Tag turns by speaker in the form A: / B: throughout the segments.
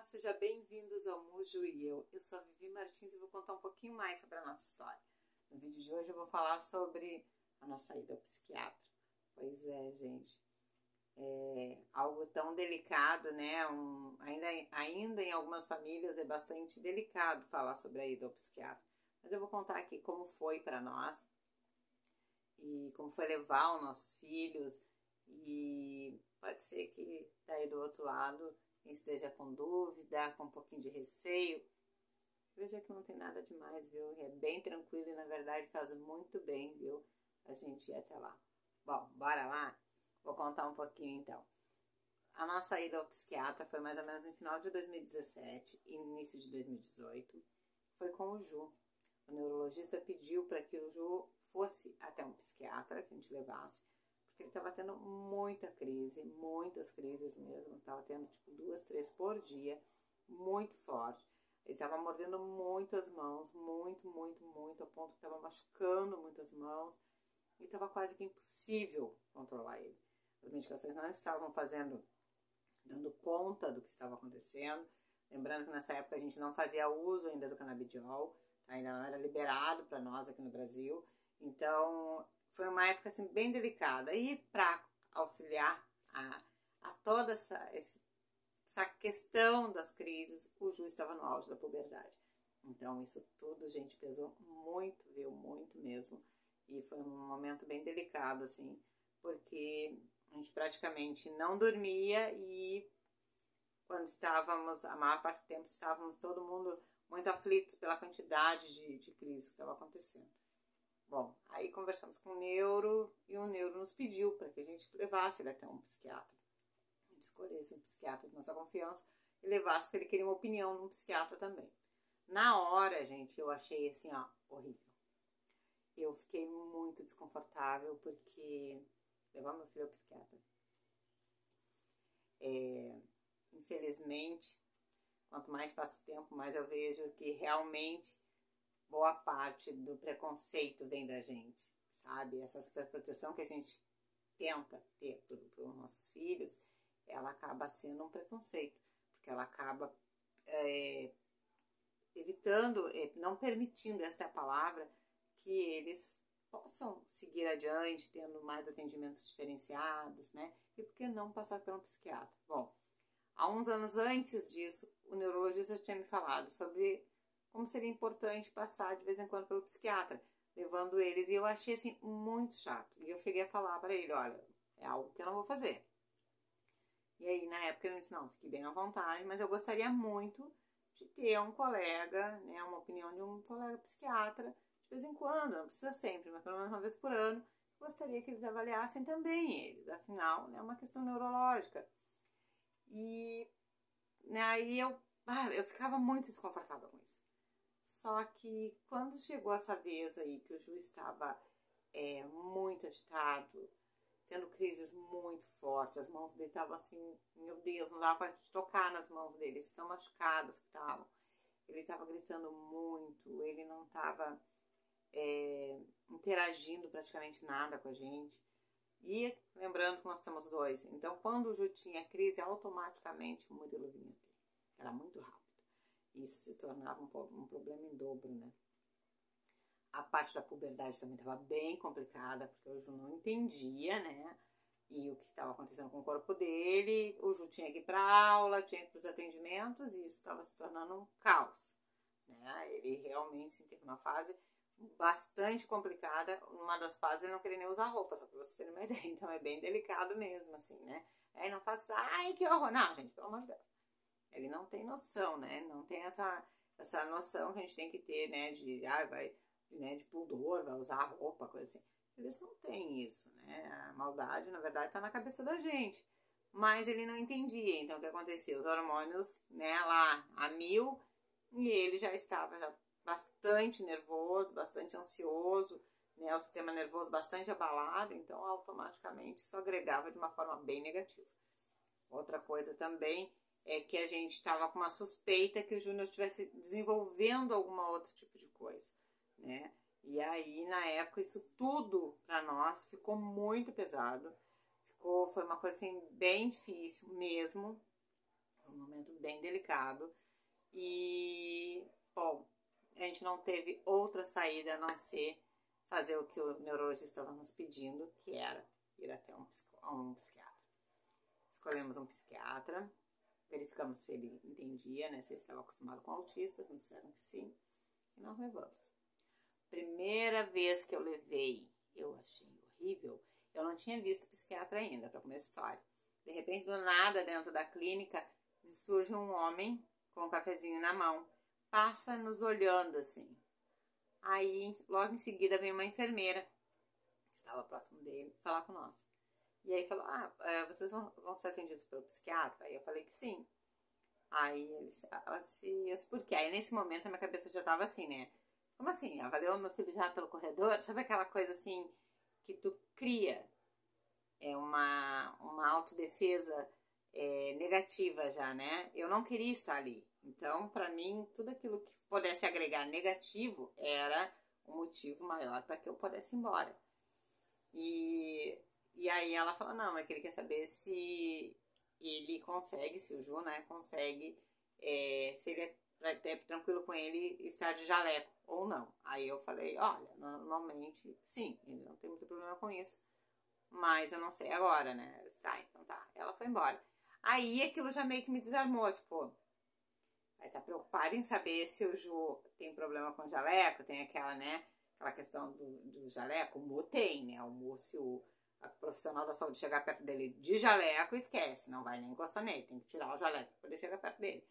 A: Seja bem-vindos ao Mujo e eu. Eu sou a Vivi Martins e vou contar um pouquinho mais sobre a nossa história. No vídeo de hoje eu vou falar sobre a nossa ida ao psiquiatra. Pois é, gente, é algo tão delicado, né? Ainda em algumas famílias é bastante delicado falar sobre a ida ao psiquiatra. Mas eu vou contar aqui como foi para nós e como foi levar os nossos filhos. E pode ser que daí do outro lado quem esteja com dúvida, com um pouquinho de receio, veja que não tem nada demais, viu? É bem tranquilo e na verdade faz muito bem, viu? A gente ir até lá. Bom, bora lá? Vou contar um pouquinho então. A nossa ida ao psiquiatra foi mais ou menos no final de 2017 e início de 2018. Foi com o Ju. O neurologista pediu para que o Ju fosse até um psiquiatra, que a gente levasse, porque ele estava tendo muitas crises mesmo. Estava tendo tipo 2, 3 por dia, muito forte. Ele estava mordendo muito as mãos, muito, a ponto que estava machucando muitas mãos. E estava quase que impossível controlar ele. As medicações não estavam dando conta do que estava acontecendo. Lembrando que nessa época a gente não fazia uso ainda do canabidiol, tá? Ainda não era liberado para nós aqui no Brasil. Então, foi uma época assim, bem delicada. E para auxiliar a toda essa questão das crises, o Ju estava no auge da puberdade. Então, isso tudo, gente, pesou muito, viu? Muito mesmo. E foi um momento bem delicado, assim, porque a gente praticamente não dormia e quando estávamos, a maior parte do tempo, estávamos todo mundo muito aflitos pela quantidade de crises que estava acontecendo. Bom, aí conversamos com o neuro e o neuro nos pediu para que a gente levasse ele até um psiquiatra. A gente escolhesse um psiquiatra de nossa confiança e levasse, porque ele queria uma opinião de um psiquiatra também. Na hora, gente, eu achei assim, ó, horrível. Eu fiquei muito desconfortável porque levar meu filho ao psiquiatra. Infelizmente, quanto mais passa o tempo, mais eu vejo que realmente boa parte do preconceito vem da gente, sabe? Essa superproteção que a gente tenta ter pelos nossos filhos, ela acaba sendo um preconceito, porque ela acaba evitando, não permitindo, essa é a palavra, que eles possam seguir adiante, tendo mais atendimentos diferenciados, né? E por que não passar pelo psiquiatra? Bom, há uns anos antes disso, o neurologista tinha me falado sobre como seria importante passar de vez em quando pelo psiquiatra, levando eles, e eu achei assim muito chato. E eu cheguei a falar para ele, olha, é algo que eu não vou fazer. E aí na época ele me disse, não, fique bem à vontade, mas eu gostaria muito de ter um colega, né, uma opinião de um colega psiquiatra, de vez em quando, não precisa sempre, mas pelo menos uma vez por ano, gostaria que eles avaliassem também eles, afinal, né, é uma questão neurológica. E né, aí eu ficava muito desconfortável com isso. Só que quando chegou essa vez aí que o Ju estava muito agitado, tendo crises muito fortes, as mãos dele estavam assim, meu Deus, não dava para tocar nas mãos dele, estão machucadas que estavam. Ele estava gritando muito, ele não estava interagindo praticamente nada com a gente. E lembrando que nós temos 2, então quando o Ju tinha crise, automaticamente o Murilo vinha ter. Era muito rápido. Isso se tornava um problema em dobro, né? A parte da puberdade também estava bem complicada, porque o Ju não entendia, né? E o que estava acontecendo com o corpo dele. O Ju tinha que ir para aula, tinha que ir para os atendimentos, e isso estava se tornando um caos, né? Ele realmente teve uma fase bastante complicada. Uma das fases ele não queria nem usar roupa, só para vocês terem uma ideia. Então é bem delicado mesmo, assim, né? Aí não faz, ai, que horror. Não, gente, pelo amor de Deus. Ele não tem noção, né? Não tem essa noção que a gente tem que ter, né? De pudor, vai usar roupa, coisa assim. Eles não têm isso, né? A maldade, na verdade, tá na cabeça da gente. Mas ele não entendia. Então, o que acontecia? Os hormônios, né, lá a 1000, e ele já estava bastante nervoso, bastante ansioso, né? O sistema nervoso bastante abalado. Então, automaticamente, isso agregava de uma forma bem negativa. Outra coisa também é que a gente estava com uma suspeita que o Júnior estivesse desenvolvendo algum outro tipo de coisa, né? E aí, na época, isso tudo para nós ficou muito pesado. Foi uma coisa assim, bem difícil mesmo. Foi um momento bem delicado e, bom, a gente não teve outra saída a não ser fazer o que o neurologista estava nos pedindo, que era ir até um psiquiatra. Escolhemos um psiquiatra, verificamos se ele entendia, né, se ele estava acostumado com autistas, nos disseram que sim, e nós levamos. Primeira vez que eu levei, eu achei horrível. Eu não tinha visto psiquiatra ainda, para começar a história. De repente, do nada, dentro da clínica, me surge um homem com um cafezinho na mão, passa nos olhando assim. Aí, logo em seguida, vem uma enfermeira, que estava próximo dele, falar com nós. E aí falou, vocês vão ser atendidos pelo psiquiatra? Aí eu falei que sim. Aí ela disse, isso por quê? Aí nesse momento a minha cabeça já estava assim, né? Como assim? Avaliou meu filho já pelo corredor? Sabe aquela coisa assim que tu cria? É uma autodefesa negativa já, né? Eu não queria estar ali. Então, para mim, tudo aquilo que pudesse agregar negativo era um motivo maior para que eu pudesse ir embora. E aí ela falou, não, é que ele quer saber se ele consegue, se o Ju, né, consegue, se ele é tranquilo com ele estar de jaleco ou não. Aí eu falei, olha, normalmente, sim, ele não tem muito problema com isso, mas eu não sei agora, né? Tá, então tá. Ela foi embora. Aí aquilo já meio que me desarmou, tipo, aí tá preocupada em saber se o Ju tem problema com jaleco, tem aquela, né, aquela questão do jaleco, o Mu tem, né? O Mu, se a profissional da saúde chegar perto dele de jaleco, esquece, não vai nem encostar nele, tem que tirar o jaleco para poder chegar perto dele.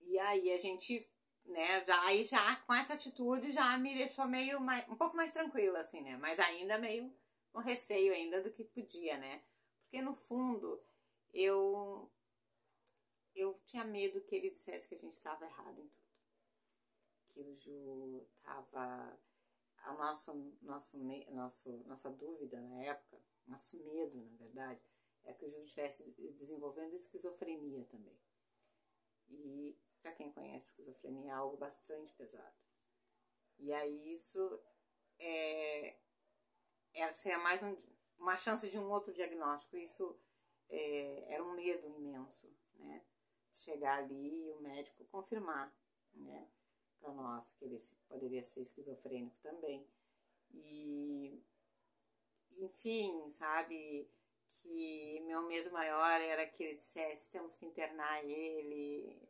A: E aí a gente, né, já com essa atitude já me deixou meio um pouco mais tranquila, assim, né? Mas ainda meio com receio ainda do que podia, né? Porque no fundo eu tinha medo que ele dissesse que a gente estava errado em tudo. Que o Ju estava... Nossa dúvida na época, nosso medo, na verdade, é que o Ju estivesse desenvolvendo esquizofrenia também. E, para quem conhece esquizofrenia, é algo bastante pesado. E aí isso seria mais uma chance de um outro diagnóstico. Isso era um medo imenso, né? Chegar ali e o médico confirmar, né, para nós que ele poderia ser esquizofrênico também. E, enfim, sabe, que meu medo maior era que ele dissesse, temos que internar ele.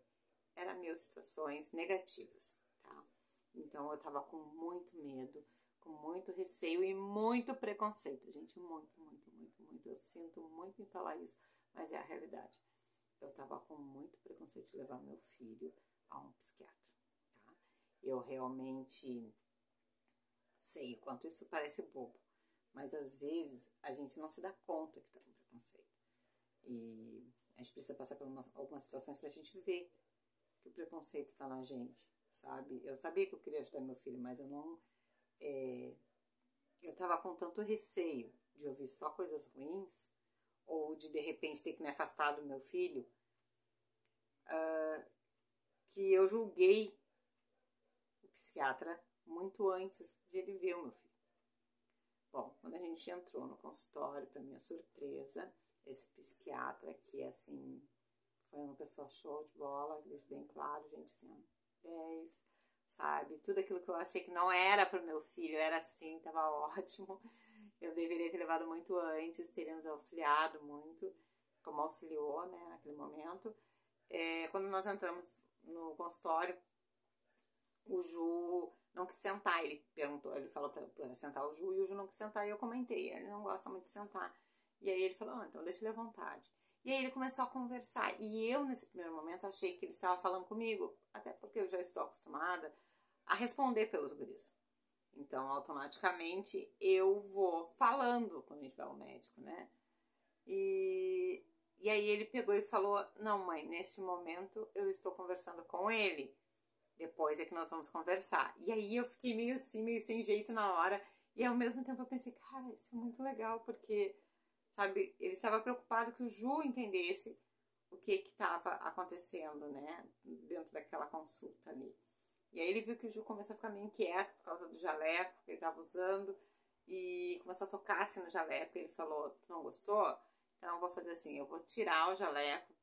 A: Eram mil situações negativas, tá? Então eu tava com muito medo, com muito receio e muito preconceito, gente, muito, muito, muito, muito. Eu sinto muito em falar isso, mas é a realidade. Eu tava com muito preconceito de levar meu filho a um psiquiatra, tá? Eu realmente sei o quanto isso parece bobo, mas às vezes a gente não se dá conta que tá com preconceito. E a gente precisa passar por algumas situações pra gente ver que o preconceito está na gente, sabe? Eu sabia que eu queria ajudar meu filho, mas eu não... eu tava com tanto receio de ouvir só coisas ruins, ou de repente ter que me afastar do meu filho, que eu julguei o psiquiatra muito antes de ele ver o meu filho. Bom, quando a gente entrou no consultório, para minha surpresa, esse psiquiatra que, assim, foi uma pessoa show de bola, deixo bem claro, gente, assim, 10, sabe? Tudo aquilo que eu achei que não era pro meu filho, era assim, tava ótimo. Eu deveria ter levado muito antes, teria nos auxiliado muito, como auxiliou, né, naquele momento. Quando nós entramos no consultório, o Ju não quis sentar, ele perguntou, ele falou pra sentar o Ju, e o Ju não quis sentar, e eu comentei, ele não gosta muito de sentar. E aí ele falou, então deixa ele à vontade. E aí ele começou a conversar, e eu nesse primeiro momento achei que ele estava falando comigo, até porque eu já estou acostumada a responder pelos guris. Então, automaticamente, eu vou falando quando a gente vai ao médico, né? E aí ele pegou e falou, não mãe, nesse momento eu estou conversando com ele, depois é que nós vamos conversar. E aí eu fiquei meio assim, meio sem jeito na hora, e ao mesmo tempo eu pensei, cara, isso é muito legal, porque, sabe, ele estava preocupado que o Ju entendesse o que estava acontecendo, né, dentro daquela consulta ali. E aí ele viu que o Ju começou a ficar meio inquieto por causa do jaleco que ele estava usando, e começou a tocar assim no jaleco, e ele falou, tu não gostou? Então eu vou fazer assim, eu vou tirar o jaleco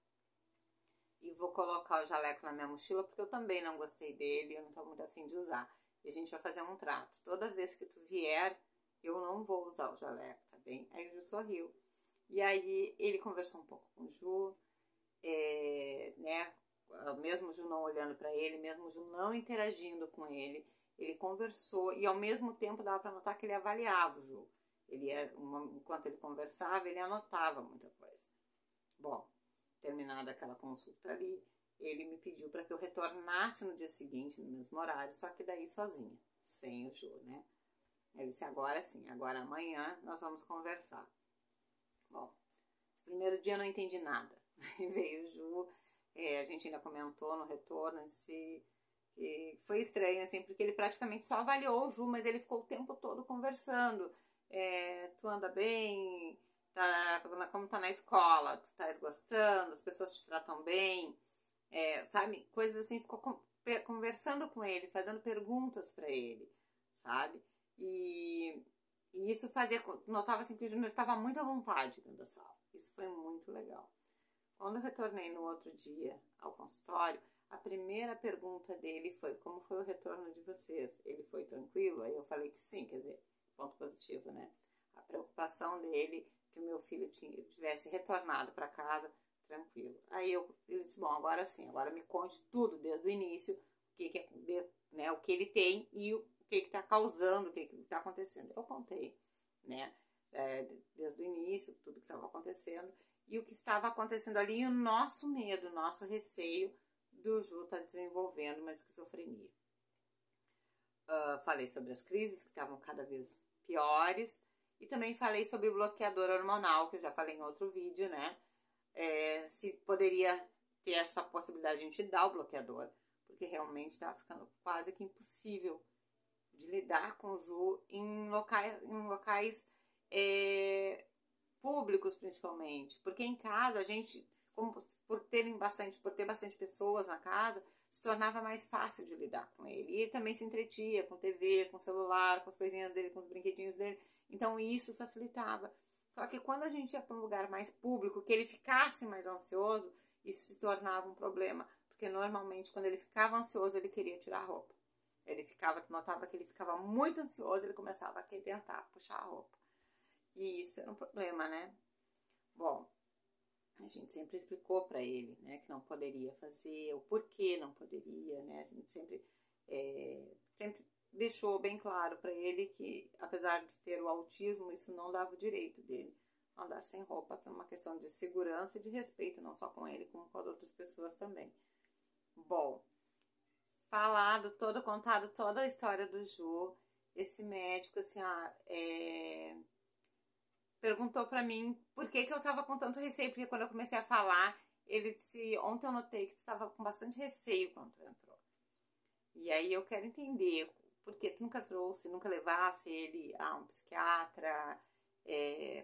A: e vou colocar o jaleco na minha mochila, porque eu também não gostei dele, eu não tô muito afim de usar. E a gente vai fazer um trato. Toda vez que tu vier, eu não vou usar o jaleco, tá bem? Aí o Ju sorriu. E aí ele conversou um pouco com o Ju, né? Mesmo o Ju não olhando para ele, mesmo o Ju não interagindo com ele, ele conversou e ao mesmo tempo dava para notar que ele avaliava o Ju. Enquanto ele conversava, ele anotava muita coisa. Bom, terminada aquela consulta ali, ele me pediu para que eu retornasse no dia seguinte, no mesmo horário, só que daí sozinha, sem o Ju, né? Ele disse, agora sim, agora amanhã nós vamos conversar. Bom, esse primeiro dia eu não entendi nada. Veio o Ju, a gente ainda comentou no retorno, disse que foi estranho, assim, porque ele praticamente só avaliou o Ju, mas ele ficou o tempo todo conversando. Tu anda bem? Como tá na escola? Tu estás gostando? As pessoas te tratam bem? Sabe? Coisas assim, ficou conversando com ele, fazendo perguntas para ele, sabe? E isso notava assim que o Júnior estava muito à vontade dentro da sala. Isso foi muito legal. Quando eu retornei no outro dia ao consultório, a primeira pergunta dele foi: como foi o retorno de vocês? Ele foi tranquilo? Aí eu falei que sim, quer dizer, ponto positivo, né? A preocupação dele que o meu filho tivesse retornado para casa tranquilo. Aí ele disse: bom, agora sim, agora me conte tudo desde o início, o que ele tem e o que está causando, o que está acontecendo. Eu contei, né? Desde o início, tudo que estava acontecendo e o que estava acontecendo ali e o nosso medo, o nosso receio do Ju estar desenvolvendo uma esquizofrenia. Falei sobre as crises que estavam cada vez piores e também falei sobre o bloqueador hormonal, que eu já falei em outro vídeo, né? Se poderia ter essa possibilidade de a gente dar o bloqueador, porque realmente estava ficando quase que impossível de lidar com o Ju em locais públicos, principalmente, porque em casa a gente, por ter bastante pessoas na casa, se tornava mais fácil de lidar com ele. E ele também se entretia com TV, com celular, com as coisinhas dele, com os brinquedinhos dele, então isso facilitava. Só que quando a gente ia para um lugar mais público, que ele ficasse mais ansioso, isso se tornava um problema, porque normalmente quando ele ficava ansioso, ele queria tirar a roupa. Notava que ele ficava muito ansioso, ele começava a tentar puxar a roupa. E isso era um problema, né? Bom, a gente sempre explicou para ele, né, que não poderia fazer, o porquê não poderia, né? A gente sempre deixou bem claro para ele que, apesar de ter o autismo, isso não dava o direito dele andar sem roupa, que é uma questão de segurança e de respeito, não só com ele, como com as outras pessoas também. Bom, contado toda a história do Ju, esse médico, assim, perguntou pra mim por que eu tava com tanto receio, porque quando eu comecei a falar, ele disse: ontem eu notei que tu tava com bastante receio quando tu entrou. E aí eu quero entender por que tu nunca levasse ele a um psiquiatra,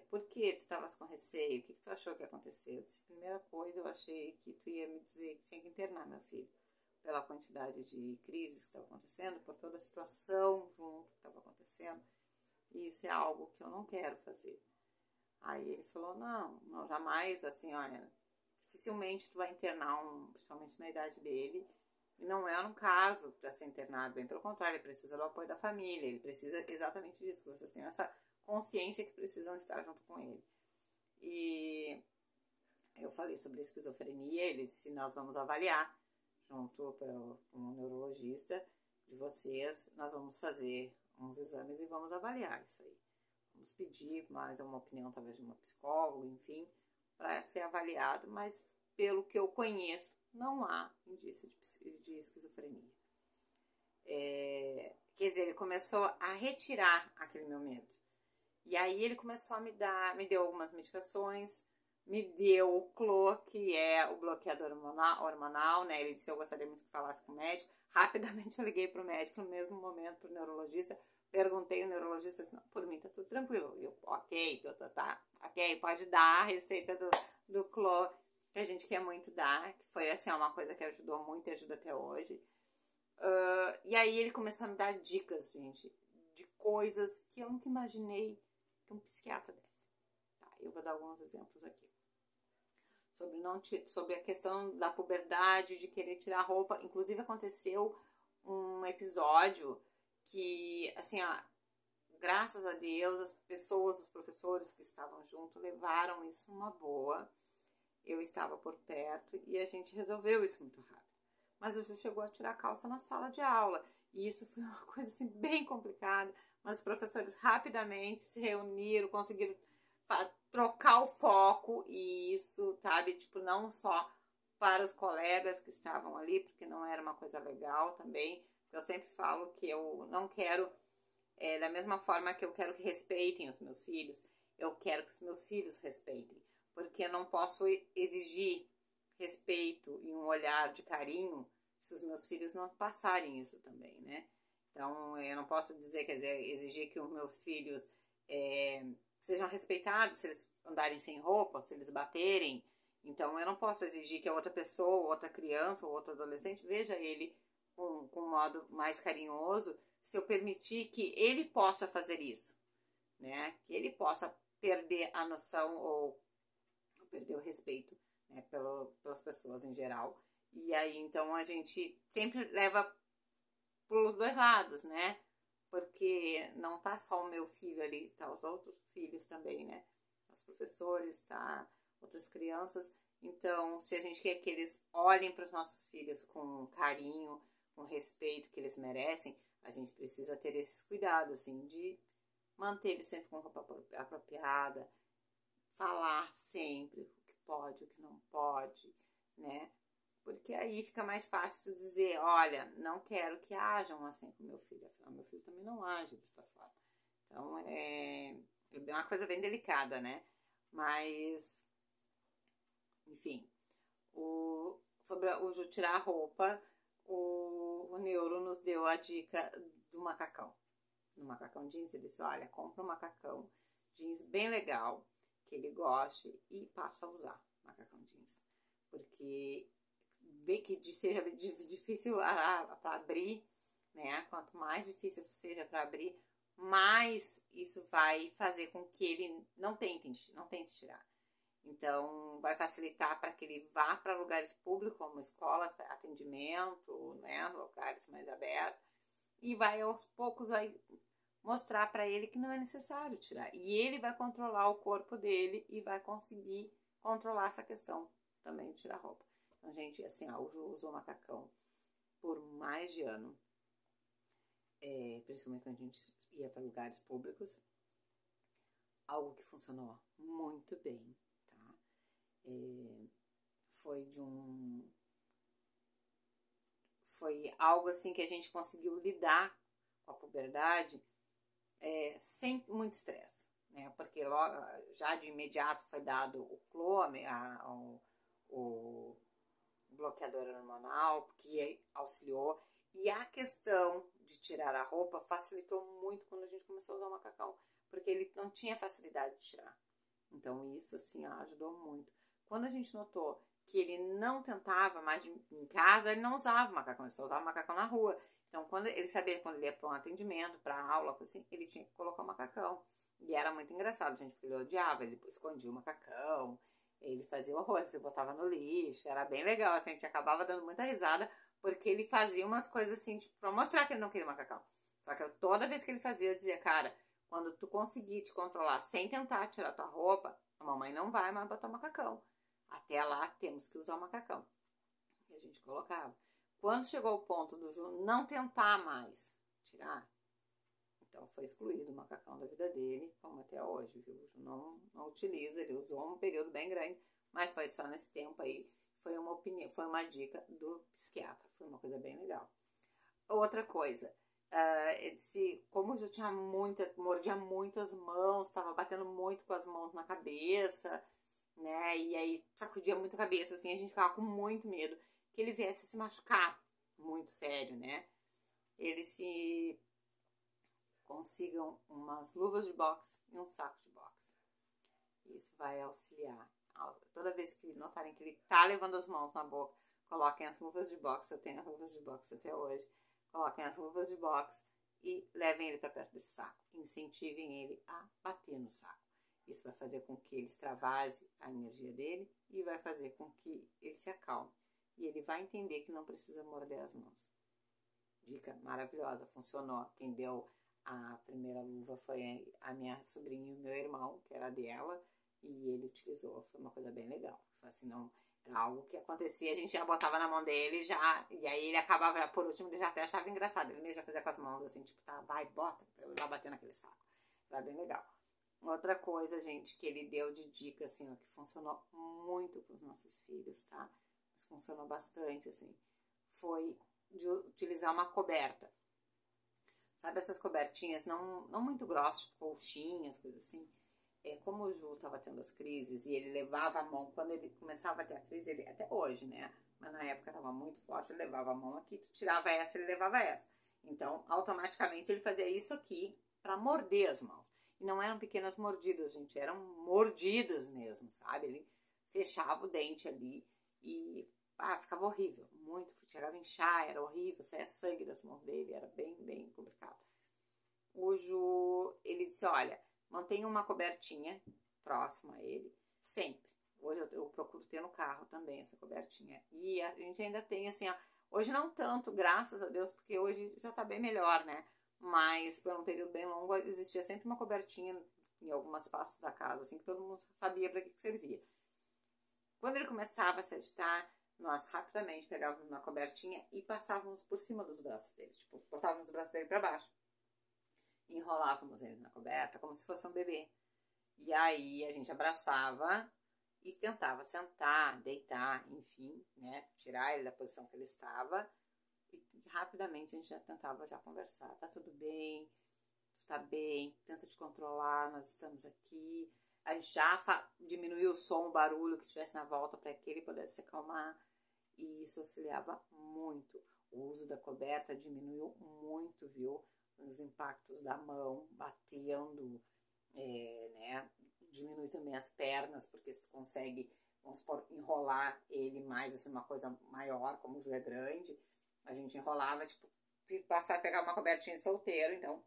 A: por que tu estavas com receio, o que tu achou que aconteceu? Eu disse: primeira coisa, eu achei que tu ia me dizer que tinha que internar meu filho, pela quantidade de crises que estava acontecendo, por toda a situação junto que estava acontecendo, e isso é algo que eu não quero fazer. Aí ele falou: não, jamais, assim, olha, dificilmente tu vai internar principalmente na idade dele, e não é um caso para ser internado, bem pelo contrário, ele precisa do apoio da família, ele precisa exatamente disso, que vocês tenham essa consciência que precisam estar junto com ele. E eu falei sobre a esquizofrenia, ele disse: nós vamos avaliar junto com um neurologista de vocês, nós vamos fazer uns exames e vamos avaliar isso aí. Vamos pedir mais uma opinião, talvez, de uma psicóloga, enfim, para ser avaliado, mas pelo que eu conheço, não há indício de esquizofrenia. Quer dizer, ele começou a retirar aquele meu medo. E aí ele começou a me deu algumas medicações, me deu o Clo, que é o bloqueador hormonal, né? Ele disse: eu gostaria muito que falasse com o médico. Rapidamente eu liguei para o médico, no mesmo momento para o neurologista, perguntei, o neurologista disse: não, por mim tá tudo tranquilo. Eu: ok, tá, ok, pode dar a receita do Clo, que a gente quer muito dar, que foi assim, uma coisa que ajudou muito e ajuda até hoje. E aí ele começou a me dar dicas, gente, de coisas que eu nunca imaginei que um psiquiatra desse. Tá, eu vou dar alguns exemplos aqui. sobre a questão da puberdade, de querer tirar a roupa. Inclusive aconteceu um episódio que, assim, graças a Deus, as pessoas, os professores que estavam junto levaram isso numa boa. Eu estava por perto e a gente resolveu isso muito rápido. Mas o Ju chegou a tirar a calça na sala de aula. E isso foi uma coisa assim, bem complicada. Mas os professores rapidamente se reuniram, conseguiram trocar o foco. E isso, sabe, tipo, não só para os colegas que estavam ali, porque não era uma coisa legal também. Eu sempre falo que eu não quero, da mesma forma que eu quero que respeitem os meus filhos, eu quero que os meus filhos respeitem. Porque eu não posso exigir respeito e um olhar de carinho se os meus filhos não passarem isso também, né? Então, eu não posso dizer, quer dizer, exigir que os meus filhos sejam respeitados se eles andarem sem roupa, se eles baterem. Então, eu não posso exigir que a outra pessoa, outra criança ou outro adolescente veja ele com um modo mais carinhoso se eu permitir que ele possa fazer isso, né? Que ele possa perder a noção ou perder o respeito, né, pelas pessoas em geral. E aí, então, a gente sempre leva pelos dois lados, né? Porque não tá só o meu filho ali, tá os outros filhos também, né? Os professores, tá? Outras crianças. Então, se a gente quer que eles olhem para os nossos filhos com carinho, com respeito que eles merecem, a gente precisa ter esses cuidados, assim, de manter eles sempre com roupa apropriada, falar sempre o que pode, o que não pode, né? Porque aí fica mais fácil dizer, olha, não quero que ajam assim com meu filho. Afinal, meu filho também não age dessa forma. Então, é uma coisa bem delicada, né? Mas, enfim, sobre o tirar a roupa, o Neuro nos deu a dica do macacão. No macacão jeans, ele disse, olha, compra um macacão jeans bem legal, que ele goste e passa a usar macacão jeans. Porque bem que seja difícil para abrir, né? Quanto mais difícil seja para abrir, mais isso vai fazer com que ele não tente tirar. Então, vai facilitar para que ele vá para lugares públicos, como escola, atendimento, né? Lugares mais abertos. E vai aos poucos mostrar para ele que não é necessário tirar. E ele vai controlar o corpo dele e vai conseguir controlar essa questão também de tirar roupa. Então, gente, assim, o Ju usou macacão por mais de ano. Principalmente quando a gente ia para lugares públicos. Algo que funcionou muito bem, tá? Foi algo assim que a gente conseguiu lidar com a puberdade sem muito estresse, né? Porque logo, já de imediato foi dado o Clome, o bloqueador hormonal, que auxiliou. E a questão de tirar a roupa facilitou muito quando a gente começou a usar o macacão, porque ele não tinha facilidade de tirar. Então isso assim ajudou muito. Quando a gente notou que ele não tentava mais em casa, ele não usava o macacão, ele só usava o macacão na rua. Então quando ele sabia que quando ele ia para um atendimento, para aula, assim, ele tinha que colocar o macacão. E era muito engraçado, gente, porque ele odiava, ele escondia o macacão, ele fazia horror, você botava no lixo, era bem legal, a gente acabava dando muita risada, porque ele fazia umas coisas assim, tipo, pra mostrar que ele não queria macacão. Só que toda vez que ele fazia, eu dizia, cara, quando tu conseguir te controlar sem tentar tirar tua roupa, a mamãe não vai mais botar macacão. Até lá, temos que usar o macacão. E a gente colocava. Quando chegou o ponto do Ju não tentar mais tirar, então foi excluído o macacão da vida dele, como até hoje, viu? O Ju não utiliza, ele usou um período bem grande, mas foi só nesse tempo aí. Foi uma opinião, foi uma dica do psiquiatra, foi uma coisa bem legal. Outra coisa, como eu já tinha mordia muito as mãos, estava batendo muito com as mãos na cabeça, né? E aí sacudia muito a cabeça, assim, a gente ficava com muito medo que ele viesse se machucar muito sério, né? Consigam umas luvas de boxe e um saco de boxe. Isso vai auxiliar. Toda vez que notarem que ele tá levando as mãos na boca, coloquem as luvas de boxe. Eu tenho as luvas de boxe até hoje. Coloquem as luvas de boxe e levem ele para perto desse saco. Incentivem ele a bater no saco. Isso vai fazer com que ele extravase a energia dele e vai fazer com que ele se acalme. E ele vai entender que não precisa morder as mãos. Dica maravilhosa, funcionou. Quem deu a primeira luva foi a minha sobrinha e o meu irmão, que era dela, e ele utilizou. Foi uma coisa bem legal. Assim, não, era algo que acontecia, a gente já botava na mão dele, já, e aí ele acabava, por último, ele já até achava engraçado. Ele mesmo já fazia com as mãos assim, tipo, tá, vai, bota, pra eu ir lá bater naquele saco. Era bem legal. Outra coisa, gente, que ele deu de dica, assim, ó, que funcionou muito com os nossos filhos, tá? Mas funcionou bastante, assim, foi de utilizar uma coberta. Sabe essas cobertinhas não muito grossas, tipo colchinhas, coisas assim? Como o Ju estava tendo as crises e ele levava a mão, quando ele começava a ter a crise, ele, até hoje, né? Mas na época estava muito forte, ele levava a mão aqui, tu tirava essa, ele levava essa. Então, automaticamente ele fazia isso aqui para morder as mãos. E não eram pequenas mordidas, gente, eram mordidas mesmo, sabe? Ele fechava o dente ali e ficava horrível, muito, chegava a inchar, era horrível, saía sangue das mãos dele, era bem complicado. O Ju, ele disse, olha, mantenha uma cobertinha próxima a ele, sempre. Hoje eu procuro ter no carro também essa cobertinha. E a gente ainda tem assim, ó, hoje não tanto, graças a Deus, porque hoje já tá bem melhor, né? Mas por um período bem longo existia sempre uma cobertinha em algumas partes da casa, assim, que todo mundo sabia para que servia. Quando ele começava a se agitar, nós rapidamente pegávamos uma cobertinha e passávamos por cima dos braços dele. Tipo, botávamos os braços dele para baixo. Enrolávamos ele na coberta como se fosse um bebê. E aí a gente abraçava e tentava sentar, deitar, enfim, né? Tirar ele da posição que ele estava. E rapidamente a gente já tentava conversar. Tá tudo bem? Tu tá bem? Tenta te controlar, nós estamos aqui. A gente já diminuiu o som, o barulho que estivesse na volta para que ele pudesse se acalmar. E isso auxiliava muito. O uso da coberta diminuiu muito, viu? Os impactos da mão batendo, né? Diminui também as pernas, porque se tu consegue, vamos supor, enrolar ele mais, assim, uma coisa maior, como o Ju é grande, a gente enrolava, tipo, passar a pegar uma cobertinha de solteiro, então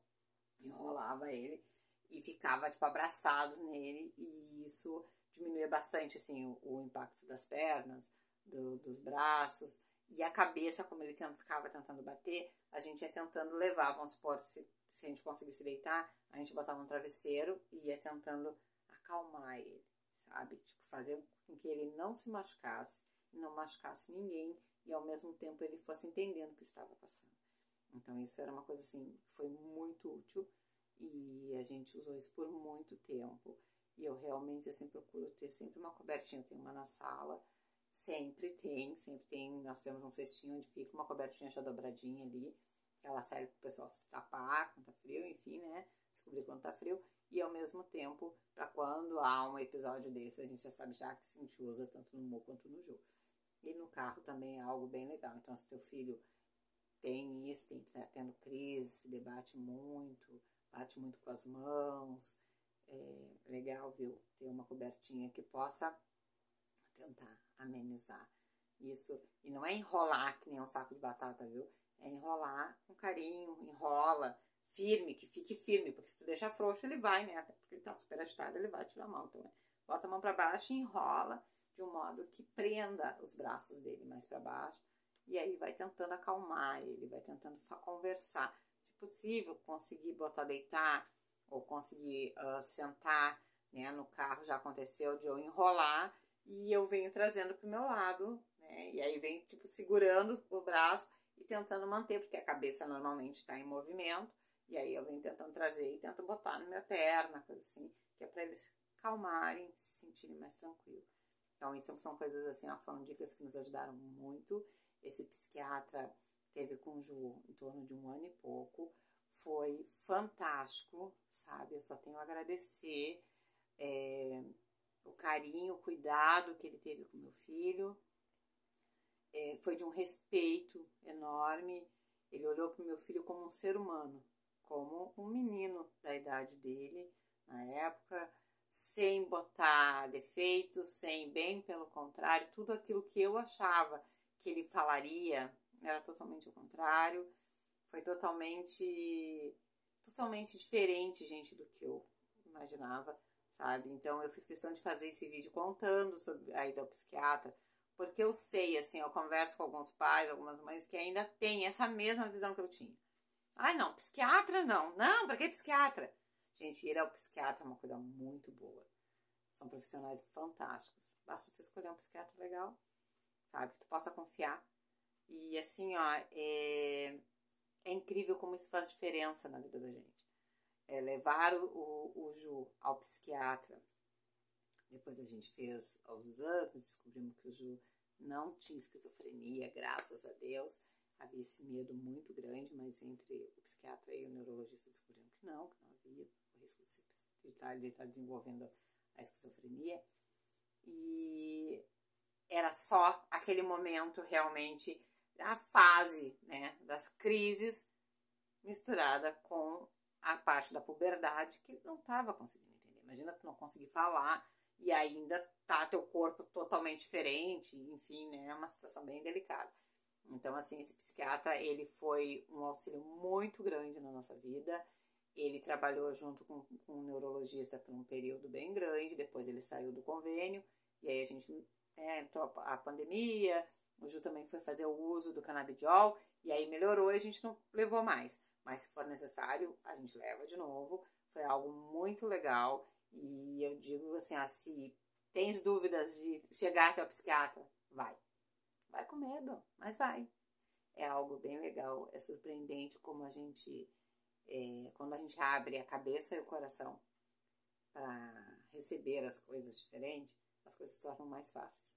A: enrolava ele e ficava, tipo, abraçados nele, e isso diminuía bastante, assim, o impacto das pernas, dos braços, e a cabeça, como ele ficava tentando bater, a gente ia tentando levar, vamos supor, se a gente conseguisse deitar, a gente botava um travesseiro e ia tentando acalmar ele, sabe? Tipo, fazer com que ele não se machucasse, não machucasse ninguém, e ao mesmo tempo ele fosse entendendo o que estava passando. Então isso era uma coisa assim, que foi muito útil, e a gente usou isso por muito tempo, e eu realmente assim procuro ter sempre uma cobertinha, eu tenho uma na sala, sempre tem, nós temos um cestinho onde fica uma cobertinha já dobradinha ali, que ela serve para o pessoal se tapar quando tá frio, enfim, né, se cobrir quando tá frio, e ao mesmo tempo, para quando há um episódio desse, a gente já sabe já que a gente usa tanto no Mo quanto no Ju. E no carro também é algo bem legal, então se teu filho tem isso, tá tendo crise, se debate muito, bate muito com as mãos, é legal, viu, ter uma cobertinha que possa tentar amenizar isso. E não é enrolar que nem um saco de batata, viu? É enrolar com carinho, enrola firme, que fique firme, porque se tu deixar frouxo ele vai, né? Até porque ele tá super agitado, ele vai tirar a mão. Então, bota a mão para baixo e enrola de um modo que prenda os braços dele mais para baixo. E aí vai tentando acalmar ele, vai tentando conversar. Se possível, conseguir botar deitar ou conseguir sentar, né? No carro já aconteceu de eu enrolar e eu venho trazendo pro meu lado, né? E aí venho, tipo, segurando o braço e tentando manter, porque a cabeça normalmente está em movimento. E aí eu venho tentando trazer e tento botar na minha perna, coisa assim, que é para eles se calmarem, se sentirem mais tranquilos. Então, isso são coisas assim, ó, foram dicas que nos ajudaram muito. Esse psiquiatra teve com o Ju em torno de 1 ano e pouco. Foi fantástico, sabe? Eu só tenho a agradecer o carinho, o cuidado que ele teve com meu filho. Foi de um respeito enorme. Ele olhou para o meu filho como um ser humano, como um menino da idade dele, na época, sem botar defeitos, sem, bem pelo contrário, tudo aquilo que eu achava que ele falaria era totalmente o contrário. Foi totalmente diferente, gente, do que eu imaginava. sabe? Então eu fiz questão de fazer esse vídeo contando sobre a ida ao psiquiatra, porque eu sei, assim, eu converso com alguns pais, algumas mães que ainda têm essa mesma visão que eu tinha. Ai, não, psiquiatra não. Não, pra que psiquiatra? Gente, ir ao psiquiatra é uma coisa muito boa. São profissionais fantásticos. Basta tu escolher um psiquiatra legal, sabe? Que tu possa confiar. E assim, ó, é incrível como isso faz diferença na vida da gente. Levar o Ju ao psiquiatra. Depois a gente fez os exames, descobrimos que o Ju não tinha esquizofrenia, graças a Deus. Havia esse medo muito grande, mas entre o psiquiatra e o neurologista descobrimos que não havia o risco de estar desenvolvendo a esquizofrenia. E era só aquele momento realmente, a fase, né, das crises, misturada com a parte da puberdade que não estava conseguindo entender. Imagina tu não conseguir falar e ainda tá teu corpo totalmente diferente, enfim, né, é uma situação bem delicada. Então, assim, esse psiquiatra, ele foi um auxílio muito grande na nossa vida. Ele trabalhou junto com um neurologista por um período bem grande, depois ele saiu do convênio, e aí a gente entrou a pandemia, o Ju também foi fazer o uso do canabidiol, e aí melhorou e a gente não levou mais. Mas se for necessário, a gente leva de novo. Foi algo muito legal, e eu digo assim, se tens dúvidas de chegar até o psiquiatra, vai. Vai com medo, mas vai. É algo bem legal, é surpreendente como a gente, quando a gente abre a cabeça e o coração para receber as coisas diferentes, as coisas se tornam mais fáceis.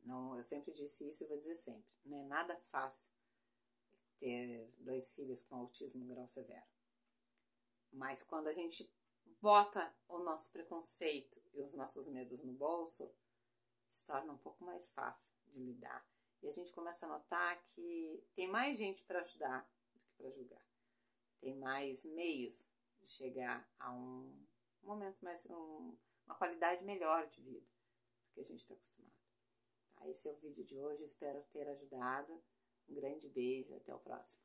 A: Não, eu sempre disse isso e vou dizer sempre, não é nada fácil ter 2 filhos com autismo grau severo. Mas quando a gente bota o nosso preconceito e os nossos medos no bolso, se torna um pouco mais fácil de lidar. E a gente começa a notar que tem mais gente para ajudar do que para julgar. Tem mais meios de chegar a um momento mais, uma qualidade melhor de vida do que a gente está acostumado. Tá? Esse é o vídeo de hoje, espero ter ajudado. Um grande beijo, até o próximo.